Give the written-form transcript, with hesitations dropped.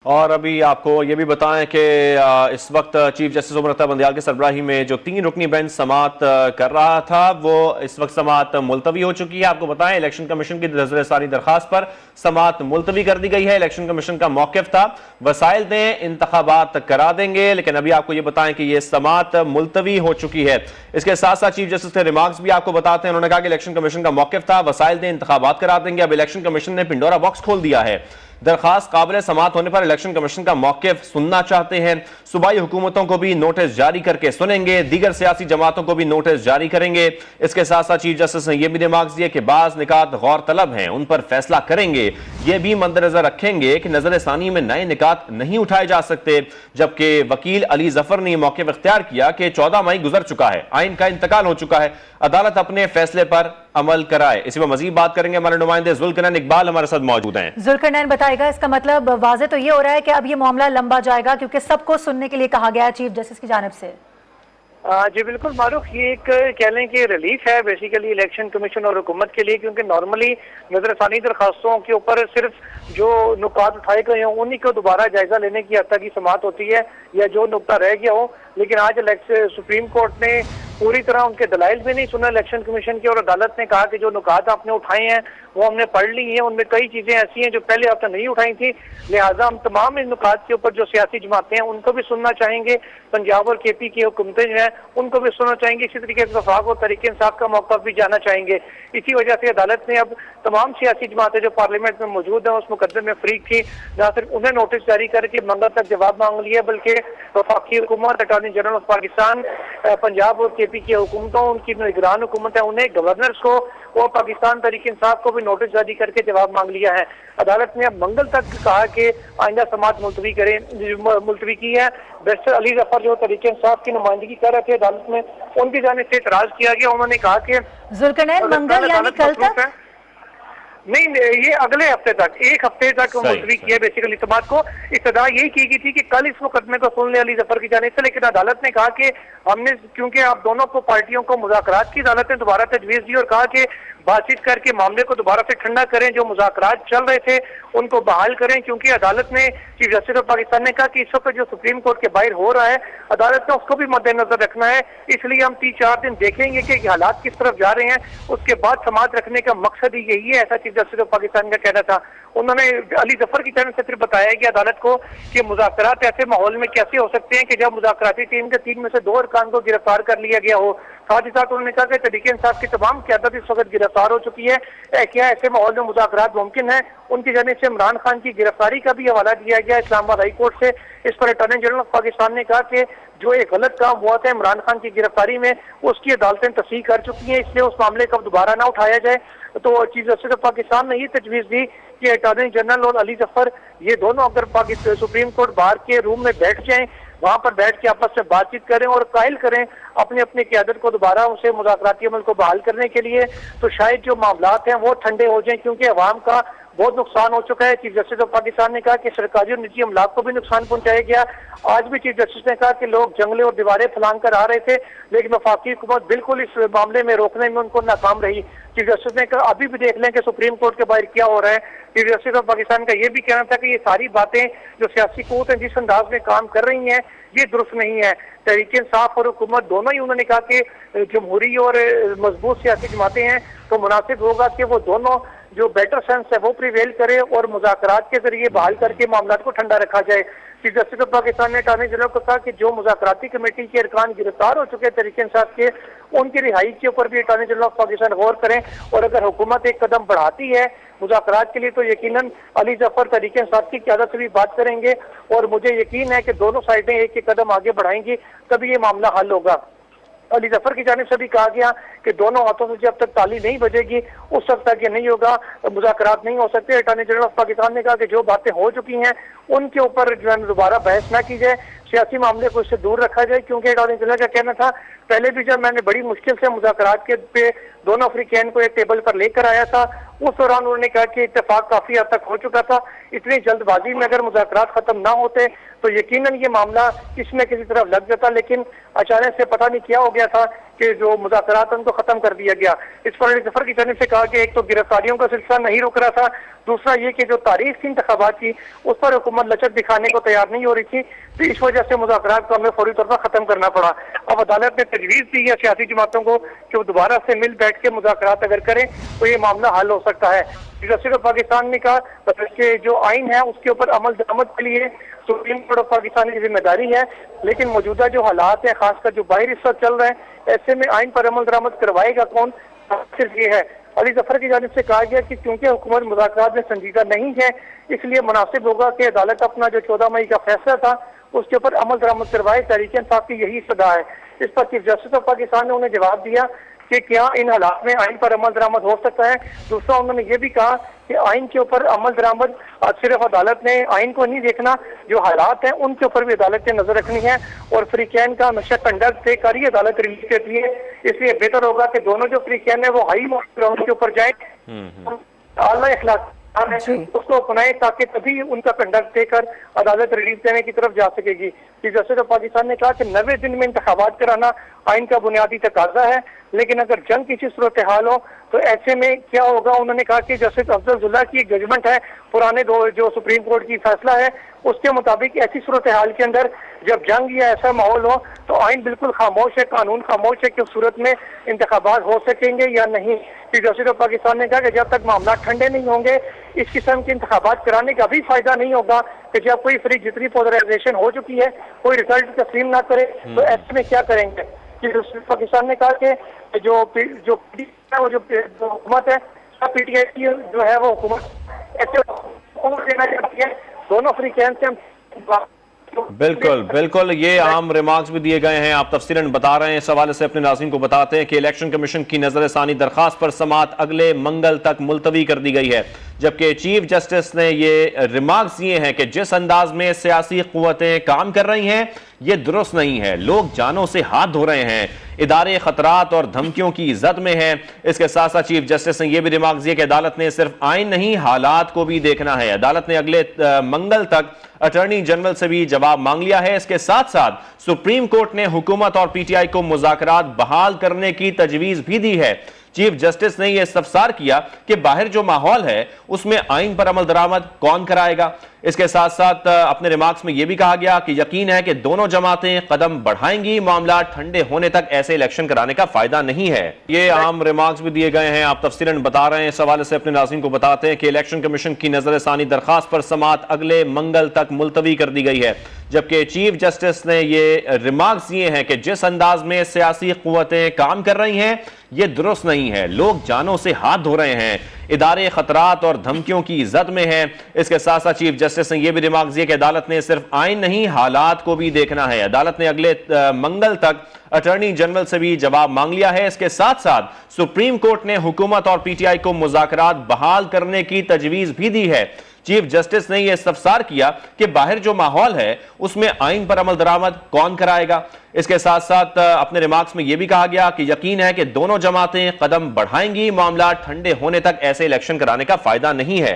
और अभी आपको ये भी बताएं कि इस वक्त चीफ जस्टिस उमर अख्तर बंदियाल की सरबराही में जो 3 रुकनी बेंच समाअत कर रहा था वो इस वक्त समाअत मुलतवी हो चुकी है। आपको बताएं इलेक्शन कमीशन की नजरसानी दरखास्त पर समाअत मुलतवी कर दी गई है। इलेक्शन कमीशन का मौकिफ था वसाइल दें इंतखाबात करा देंगे, लेकिन अभी आपको ये बताएं कि ये समाअत मुलतवी हो चुकी है। इसके साथ साथ चीफ जस्टिस के रिमार्क्स भी आपको बताते हैं। उन्होंने कहा कि इलेक्शन कमीशन का मौकिफ था वसाइल दें इंतखाबात करा देंगे। अब इलेक्शन कमीशन ने पिंडोरा बॉक्स खोल दिया है। दरखास्त काबिल समाअत होने पर इलेक्शन कमीशन का मौकिफ सुनना चाहते हैं। सूबाई हुकूमतों को भी नोटिस जारी करके सुनेंगे, दीगर सियासी जमातों को भी नोटिस जारी करेंगे। इसके साथ साथ चीफ जस्टिस ने यह भी रिमार्क्स दिए कि बाज निकात गौर तलब हैं, उन पर फैसला करेंगे। यह भी मद्देनजर रखेंगे कि नजर सानी में नए निकात नहीं उठाए जा सकते। जबकि वकील अली जफर ने मौकिफ इख्तियार किया कि 14 मई गुजर चुका है, आइन का इंतकाल हो चुका है, अदालत अपने फैसले पर अमल कराए। इसी पर मजीद बात करेंगे, हमारे नुमाइंदे जुल्करनैन इकबाल हमारे साथ मौजूद हैं। जुल्करनैन बताएगा, इसका मतलब वाज़ेह तो ये हो रहा है कि अब ये मामला लंबा जाएगा क्योंकि सबको सुनने के लिए कहा गया है चीफ जस्टिस की जानिब से। जी बिल्कुल मारूफ, ये एक कह लें कि रिलीफ है बेसिकली इलेक्शन कमीशन और हुकूमत के लिए, क्योंकि नॉर्मली नजरसानी दरखास्तों के ऊपर सिर्फ जो नुकात उठाए गए हों उन्हीं को दोबारा जायजा लेने की हद तक की समाअत होती है या जो नुकता रह गया हो। लेकिन आज सुप्रीम कोर्ट ने पूरी तरह उनके दलाइल भी नहीं सुना इलेक्शन कमीशन की, और अदालत ने कहा कि जो नुकात आपने उठाए हैं वो हमने पढ़ ली हैं, उनमें कई चीजें ऐसी हैं जो पहले आपने नहीं उठाई थी, लिहाजा हम तमाम इन नुकात के ऊपर जो सियासी जमातें हैं उनको भी सुनना चाहेंगे। पंजाब और केपी की हुकूमतें जो हैं उनको भी सुनना चाहेंगे। इसी तरीके से वफाक और तरीके इंसाफ का मौका भी जाना चाहेंगे। इसी वजह से अदालत ने अब तमाम सियासी जमातें जो पार्लियामेंट में मौजूद हैं उस मुकदमे में फरीक थी, न सिर्फ उन्हें नोटिस जारी करके मंगल तक जवाब मांग लिया, बल्कि वफाकी हुकूमत, attorney general of Pakistan, Punjab और केपी की हुकूमतों, उनकी निगरान हुकूमत है, उन्हें गवर्नर्स को और पाकिस्तान तहरीक इंसाफ को भी नोटिस जारी करके जवाब मांग लिया है। अदालत ने अब मंगल तक कहा कि आइंदा समाअत मुलतवी की है। बैरिस्टर अली जफर जो तहरीक इंसाफ की नुमाइंदगी कर रहे थे अदालत में, उनकी जानिब से इतराज किया गया। उन्होंने कहा कि जुल्करनैन मंगल यानी कल तक नहीं, ये अगले हफ्ते तक, एक हफ्ते तक मुलतवी किया बेसिकली समाअत को। इब्तिदा यही की गई थी कि कल इस मुकदमे को सुन ले अली जफर की जानिब से, लेकिन अदालत ने कहा कि हमने, क्योंकि आप दोनों को पार्टियों को मुज़ाकरात की अदालत ने दोबारा तजवीज़ दी और कहा कि बातचीत करके मामले को दोबारा से ठंडा करें, जो मुज़ाकरात चल रहे थे उनको बहाल करें, क्योंकि अदालत ने, चीफ जस्टिस ऑफ पाकिस्तान ने कहा कि इस वक्त जो सुप्रीम कोर्ट के बाहर हो रहा है अदालत ने उसको भी मद्देनजर रखना है, इसलिए हम 3-4 दिन देखेंगे कि हालात किस तरफ जा रहे हैं, उसके बाद समाअत रखने का मकसद ही यही है, ऐसा चीफ जस्टिस ऑफ पाकिस्तान का कहना था। उन्होंने अली जफर की तरफ से फिर बताया कि अदालत को कि मुज़ाकरात ऐसे माहौल में कैसे हो सकते हैं कि जब मुज़ाकराती टीम के 3 में से 2 अरकान को गिरफ्तार कर लिया गया हो। साथ ही साथ उन्होंने कहा कि तहरीक इंसाफ की तमाम क़यादत इस वक्त गिरफ्तार हो चुकी है, क्या ऐसे माहौल में मुज़ाकरात मुमकिन है। उनकी जानिब से इमरान खान की गिरफ्तारी का भी हवाला दिया गया इस्लामाबाद हाई कोर्ट से। इस पर अटॉर्नी जनरल ऑफ पाकिस्तान ने कहा कि जो एक गलत काम हुआ था इमरान खान की गिरफ्तारी में, उसकी अदालतें तस्दीक कर चुकी हैं, इसलिए उस मामले को दोबारा ना उठाया जाए। तो चीफ जस्टिस ऑफ पाकिस्तान ने ये तजवीज़ दी कि अटॉर्नी जनरल और अली जफर ये दोनों अगर पाकिस्तान सुप्रीम कोर्ट बार के रूम में बैठ जाएं, वहां पर बैठ के आपस में बातचीत करें और कायल करें अपने अपने क़यादत को दोबारा उसे मुज़ाकराती अमल को बहाल करने के लिए, तो शायद जो मामलात हैं वो ठंडे हो जाएं, क्योंकि अवाम का बहुत नुकसान हो चुका है। चीफ जस्टिस ऑफ पाकिस्तान ने कहा कि सरकारी और निजी अमलाक को भी नुकसान पहुंचाया गया। आज भी चीफ जस्टिस ने कहा कि लोग जंगले और दीवारें फैलान कर आ रहे थे, लेकिन वफाकी हुकूमत बिल्कुल इस मामले में रोकने में उनको नाकाम रही। चीफ जस्टिस ने कहा अभी भी देख लें कि सुप्रीम कोर्ट के बाहर क्या हो रहा है। चीफ जस्टिस ऑफ पाकिस्तान का यह भी कहना था कि ये सारी बातें जो सियासी क़ुव्वत हैं जिस अंदाज में काम कर रही हैं ये दुरुस्त नहीं है। तहरीक इंसाफ और हुकूमत दोनों ही, उन्होंने कहा कि जमहूरी और मजबूत सियासी जमातें हैं, तो मुनासिब होगा कि वो दोनों जो बेटर सेंस है वो प्रिवेल करे और मुज़ाकरात के जरिए बहाल करके मामला को ठंडा रखा जाए। चीफ जस्टिस ऑफ पाकिस्तान ने अटॉर्नी जनरल को कहा कि जो मुज़ाकराती कमेटी के अरकान गिरफ्तार हो चुके तहरीक इंसाफ के, उनकी रिहाई के ऊपर भी अटॉर्नी जनरल ऑफ पाकिस्तान गौर करें, और अगर हुकूमत एक कदम बढ़ाती है मुज़ाकरात के लिए तो यकीनन अली जफर तहरीक इंसाफ की क़यादत से भी बात करेंगे, और मुझे यकीन है कि दोनों साइडें एक एक कदम आगे बढ़ाएंगी तभी ये मामला हल होगा। अली जफर की जानिब से भी कहा गया कि दोनों हाथों से जब तक ताली नहीं बजेगी उस वक्त तक ये नहीं होगा, मुज़ाकरात नहीं हो सकते। अटॉर्नी जनरल ऑफ पाकिस्तान ने कहा कि जो बातें हो चुकी हैं उनके ऊपर जो है दोबारा बहस ना की जाए, सियासी मामले को इससे दूर रखा जाए, क्योंकि अटॉर्नी जनरल का कहना था पहले भी जब मैंने बड़ी मुश्किल से मुज़ाकरात के पे दोनों अफ्रीकैन को एक टेबल पर लेकर आया था। उस दौरान उन्होंने कहा कि इत्तेफाक काफी हद तक हो चुका था, इतनी जल्दबाजी में अगर मुज़ाकरात खत्म ना होते तो यकीनन ये मामला किसी न किसी तरफ लग जाता, लेकिन अचानक से पता नहीं क्या हो गया था कि जो मुज़ाकरात उनको खत्म कर दिया गया। इस पर अली ज़फ़र की जानिब से कहा कि एक तो गिरफ्तारियों का सिलसिला नहीं रुक रहा था, दूसरा ये कि जो तारीख थी इंतखाबात की उस पर हुकूमत लचक दिखाने को तैयार नहीं हो रही थी, तो इस वजह से मुज़ाकरात को हमें फौरी तौर पर खत्म करना पड़ा। अब अदालत ने तजवीज़ दी है सियासी जमातों को कि वो दोबारा से मिल बैठ के मुज़ाकरात अगर करें तो ये मामला हल हो सकता है। जस्टिस ऑफ पाकिस्तान ने कहा कि जो आइन है उसके ऊपर अमल दरामद के लिए सुप्रीम कोर्ट ऑफ पाकिस्तान की जिम्मेदारी है, लेकिन मौजूदा जो हालात है, खासकर जो बाहर इस वक्त चल रहे हैं, ऐसे में आइन पर अमल दरामद करवाएगा कौन? सिर्फ ये है। अली ज़फ़र की जानिब से कहा गया कि क्योंकि हुकूमत मुज़ाकरात में संजीदा नहीं है, इसलिए मुनासिब होगा कि अदालत अपना जो 14 मई का फैसला था उसके ऊपर अमल दरामद करवाए। तहरीक इंसाफ की यही सदा है। इस पर चीफ जस्टिस ऑफ पाकिस्तान ने उन्हें जवाब दिया कि क्या इन हालात में आइन पर अमल दरामद हो सकता है। दूसरा उन्होंने ये भी कहा कि आइन के ऊपर अमल दरामद सिर्फ अदालत ने आइन को नहीं देखना, जो हालात हैं उनके ऊपर भी अदालत ने नजर रखनी है, और अफ्रीकैन का हमेशा कंडक्ट तय कर ही अदालत रिलीज करती है। इसलिए बेहतर होगा कि दोनों जो अफ्रीकैन है वो हाई ग्राउंड के ऊपर जाए, आला इखलाक उसको अपनाए, ताकि तभी उनका कंडक्ट देकर अदालत रिलीज देने की तरफ जा सकेगी। चीफ जस्टिस ऑफ पाकिस्तान ने कहा कि 90 दिन में इंतखाबात कराना आइन का बुनियादी तकाजा है, लेकिन अगर जंग की सूरत हाल हो तो ऐसे में क्या होगा। उन्होंने कहा कि जस्टिस अफजल जुल्ला की एक जजमेंट है, पुराने दो जो सुप्रीम कोर्ट की फैसला है, उसके मुताबिक ऐसी सूरत हाल के अंदर जब जंग या ऐसा माहौल हो तो आइन बिल्कुल खामोश है, कानून खामोश है कि उस सूरत में इंतखाबात हो सकेंगे या नहीं। चीफ जस्टिस ऑफ पाकिस्तान ने कहा कि जब तक मामला ठंडे नहीं होंगे इस किस्म के इंतखाबात कराने का भी फायदा नहीं होगा, कि जब कोई फ्री जितनी पोलराइजेशन हो चुकी है कोई रिजल्ट तस्लीम ना करे तो ऐसे में क्या करेंगे। चीफ जस्टिस पाकिस्तान ने कहा कि जो हुकूमत है, पीटीआई की जो है वो हुकूमत ऐसे देना चाहती है। दोनों अफ्रीकैन से हम बिल्कुल बिल्कुल, ये आम रिमार्क्स भी दिए गए हैं, आप तफसीलन बता रहे हैं। इस हवाले से अपने नाज़रीन को बताते हैं कि इलेक्शन कमीशन की नजरसानी दरखास्त पर समाअत अगले मंगल तक मुलतवी कर दी गई है, जबकि चीफ जस्टिस ने ये रिमार्क्स दिए हैं कि जिस अंदाज में सियासी कुव्वतें काम कर रही हैं ये दुरुस्त नहीं है, लोग जानों से हाथ धो रहे हैं, इदारे खतरात और धमकियों की जद में है। इसके साथ साथ चीफ जस्टिस ने यह भी रिमार्क्स दिए कि अदालत ने सिर्फ आइन नहीं हालात को भी देखना है। अदालत ने अगले मंगल तक अटॉर्नी जनरल से भी जवाब मांग लिया है। इसके साथ साथ सुप्रीम कोर्ट ने हुकूमत और पीटीआई को मुज़ाकरात बहाल करने की तजवीज भी दी है। चीफ जस्टिस ने यह इस्तफसार किया कि बाहर जो माहौल है उसमें आइन पर अमल दरामद कौन कराएगा। इसके साथ साथ अपने रिमार्क्स में यह भी कहा गया कि यकीन है कि दोनों जमातें कदम बढ़ाएंगी, मामला ठंडे होने तक ऐसे इलेक्शन कराने का फायदा नहीं है। ये आम रिमार्क्स भी दिए गए हैं, आप तफसीलन बता रहे हैं। इस हवाले से अपने नाज़रीन को बताते हैं कि इलेक्शन कमीशन की नजरसानी दरखास्त पर समाअत अगले मंगल तक मुलतवी कर दी गई है, जबकि चीफ जस्टिस ने ये रिमार्क्स दिए हैं कि जिस अंदाज में सियासी कुव्वतें काम कर रही हैं ये दुरुस्त नहीं है, लोग जानों से हाथ धो रहे हैं, इदारे खतरात और धमकियों की जद में है। इसके साथ साथ चीफ जस्टिस ने यह भी रिमार्क्स दिए कि अदालत ने सिर्फ आइन नहीं हालात को भी देखना है। अदालत ने अगले मंगल तक अटॉर्नी जनरल से भी जवाब मांग लिया है। इसके साथ साथ सुप्रीम कोर्ट ने हुकूमत और पीटीआई को मुज़ाकरात बहाल करने की तजवीज भी दी है। चीफ जस्टिस ने यह इस्तफसार किया कि बाहर जो माहौल है उसमें आइन पर अमल दरामद कौन कराएगा। इसके साथ साथ अपने रिमार्क्स में यह भी कहा गया कि यकीन है कि दोनों जमातें कदम बढ़ाएंगी, मामला ठंडे होने तक ऐसे इलेक्शन कराने का फायदा नहीं है।